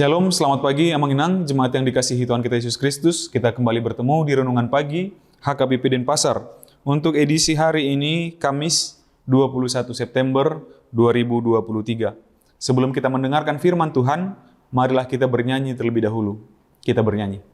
Shalom, selamat pagi Amang Inang, jemaat yang dikasihi Tuhan kita Yesus Kristus. Kita kembali bertemu di Renungan Pagi HKBP Denpasar. Untuk edisi hari ini, Kamis 21 September 2023. Sebelum kita mendengarkan firman Tuhan, marilah kita bernyanyi terlebih dahulu. Kita bernyanyi.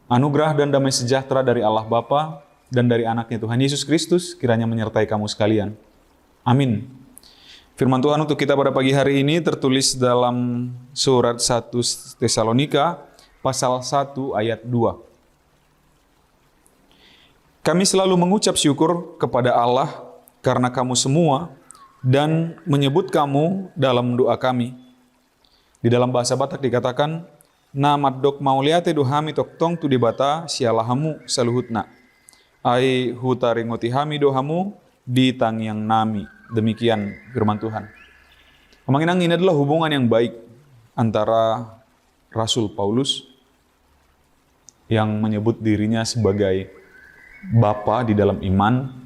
Anugerah dan damai sejahtera dari Allah Bapa dan dari anaknya Tuhan Yesus Kristus kiranya menyertai kamu sekalian. Amin. Firman Tuhan untuk kita pada pagi hari ini tertulis dalam surat 1 Tesalonika pasal 1 ayat 2. Kami selalu mengucap syukur kepada Allah karena kamu semua dan menyebut kamu dalam doa kami. Di dalam bahasa Batak dikatakan, Namat dok mauliate dohami tok tong tu dibata sialahamu saluhutna. Ai hutaringoti hami dohamu di tangyang nami. Demikian firman Tuhan. Amanginang, ini adalah hubungan yang baik antara Rasul Paulus yang menyebut dirinya sebagai bapa di dalam iman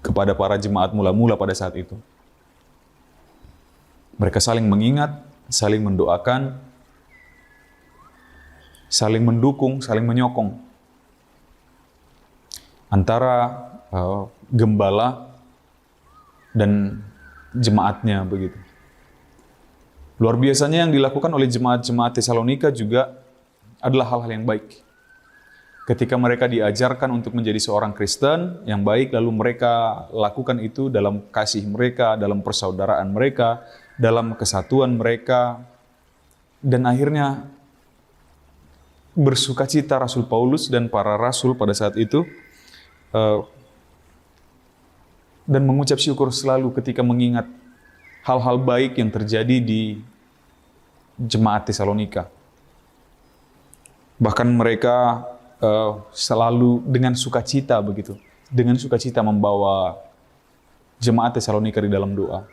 kepada para jemaat mula-mula pada saat itu. Mereka saling mengingat, saling mendoakan, saling mendukung, saling menyokong antara gembala dan jemaatnya begitu. Luar biasanya yang dilakukan oleh jemaat-jemaat Tesalonika juga adalah hal-hal yang baik. Ketika mereka diajarkan untuk menjadi seorang Kristen yang baik, lalu mereka lakukan itu dalam kasih mereka, dalam persaudaraan mereka, dalam kesatuan mereka, dan akhirnya bersukacita Rasul Paulus dan para rasul pada saat itu dan mengucap syukur selalu ketika mengingat hal-hal baik yang terjadi di jemaat Tesalonika. Bahkan mereka selalu dengan sukacita begitu, dengan sukacita membawa jemaat Tesalonika di dalam doa.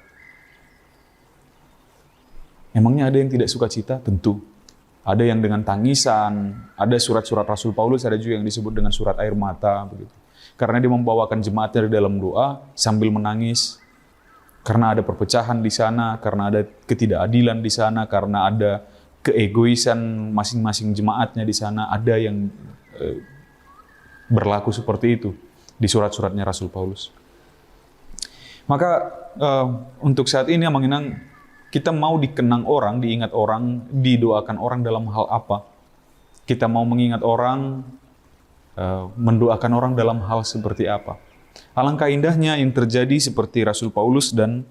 Emangnya ada yang tidak sukacita? Tentu. Ada yang dengan tangisan, ada surat-surat Rasul Paulus, ada juga yang disebut dengan surat air mata begitu. Karena dia membawakan jemaatnya di dalam doa sambil menangis. Karena ada perpecahan di sana, karena ada ketidakadilan di sana, karena ada keegoisan masing-masing jemaatnya di sana, ada yang berlaku seperti itu di surat-suratnya Rasul Paulus. Maka untuk saat ini Amanginang, kita mau dikenang orang, diingat orang, didoakan orang dalam hal apa? Kita mau mengingat orang, mendoakan orang dalam hal seperti apa? Alangkah indahnya yang terjadi seperti Rasul Paulus dan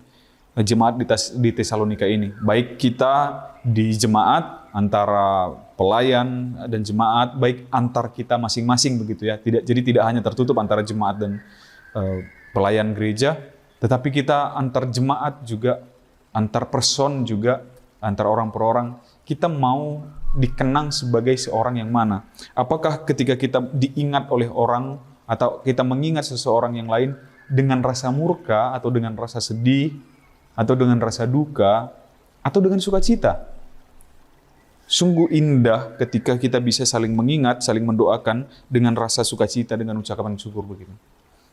jemaat di Tesalonika ini. Baik kita di jemaat, antara pelayan dan jemaat, baik antar kita masing-masing begitu ya. Jadi tidak hanya tertutup antara jemaat dan pelayan gereja, tetapi kita antar jemaat juga, antar person juga, antar orang per orang, kita mau dikenang sebagai seorang yang mana? Apakah ketika kita diingat oleh orang atau kita mengingat seseorang yang lain, dengan rasa murka, atau dengan rasa sedih, atau dengan rasa duka, atau dengan sukacita. Sungguh indah ketika kita bisa saling mengingat, saling mendoakan dengan rasa sukacita, dengan ucapan syukur begitu.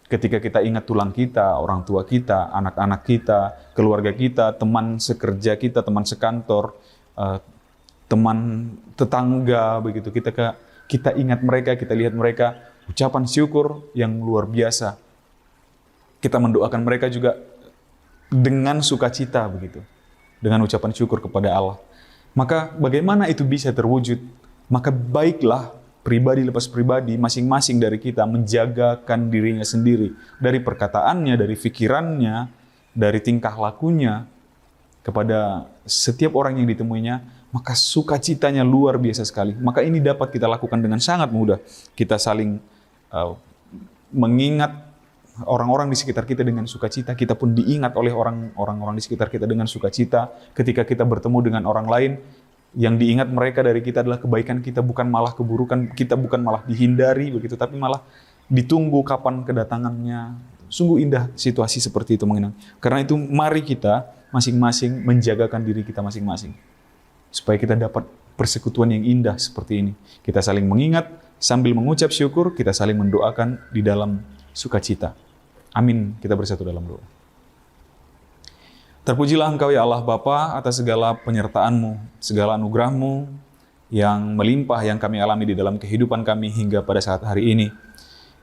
Ketika kita ingat tulang kita, orang tua kita, anak-anak kita, keluarga kita, teman sekerja kita, teman sekantor, teman tetangga, begitu. Kita ingat mereka, kita lihat mereka, ucapan syukur yang luar biasa. Kita mendoakan mereka juga dengan sukacita, begitu. Dengan ucapan syukur kepada Allah. Maka bagaimana itu bisa terwujud? Maka baiklah pribadi lepas pribadi, masing-masing dari kita menjagakan dirinya sendiri. Dari perkataannya, dari pikirannya, dari tingkah lakunya, kepada setiap orang yang ditemuinya, maka sukacitanya luar biasa sekali. Maka ini dapat kita lakukan dengan sangat mudah. Kita saling mengingat orang-orang di sekitar kita dengan sukacita, kita pun diingat oleh orang-orang di sekitar kita dengan sukacita. Ketika kita bertemu dengan orang lain, yang diingat mereka dari kita adalah kebaikan kita, bukan malah keburukan kita, bukan malah dihindari begitu, tapi malah ditunggu kapan kedatangannya. Sungguh indah situasi seperti itu, mengenang. Karena itu mari kita masing-masing menjagakan diri kita masing-masing, supaya kita dapat persekutuan yang indah seperti ini. Kita saling mengingat sambil mengucap syukur, kita saling mendoakan di dalam sukacita. Amin. Kita bersatu dalam doa. Terpujilah Engkau ya Allah Bapa atas segala penyertaan-Mu, segala anugerah-Mu yang melimpah yang kami alami di dalam kehidupan kami hingga pada saat hari ini.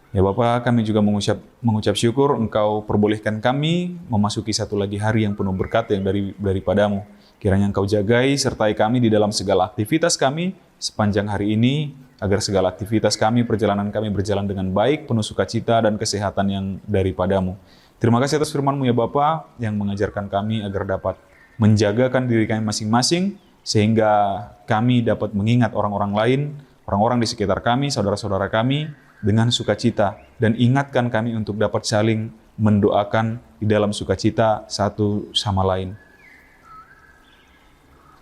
Ya Bapa, kami juga mengucap syukur Engkau perbolehkan kami memasuki satu lagi hari yang penuh berkat yang daripada-Mu. Kiranya Engkau jagai sertai kami di dalam segala aktivitas kami sepanjang hari ini, agar segala aktivitas kami, perjalanan kami berjalan dengan baik, penuh sukacita dan kesehatan yang daripada-Mu. Terima kasih atas firman-Mu ya Bapa yang mengajarkan kami agar dapat menjagakan diri kami masing-masing, sehingga kami dapat mengingat orang-orang lain, orang-orang di sekitar kami, saudara-saudara kami, dengan sukacita, dan ingatkan kami untuk dapat saling mendoakan di dalam sukacita satu sama lain.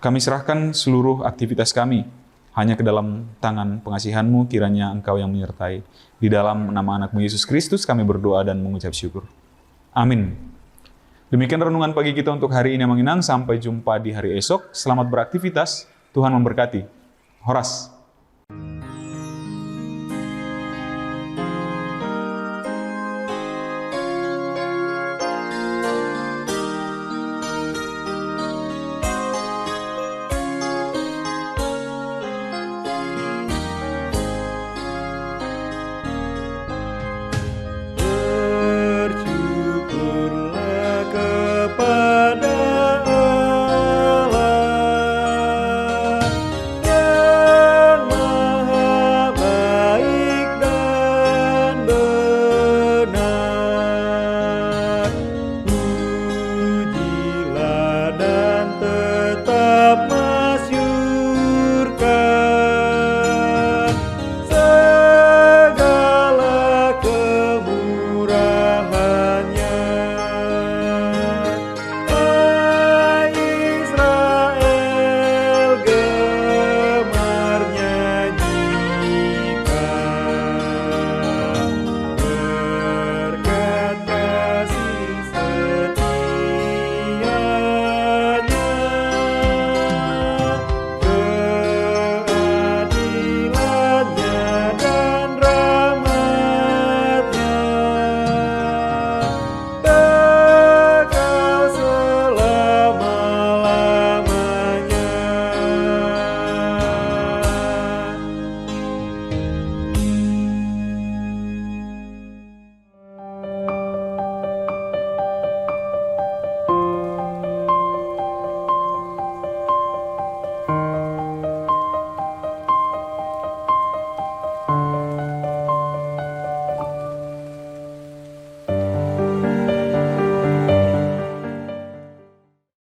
Kami serahkan seluruh aktivitas kami hanya ke dalam tangan pengasihan-Mu, kiranya Engkau yang menyertai. Di dalam nama anak-Mu Yesus Kristus kami berdoa dan mengucap syukur. Amin. Demikian renungan pagi kita untuk hari ini, Manginang. Sampai jumpa di hari esok. Selamat beraktivitas. Tuhan memberkati. Horas.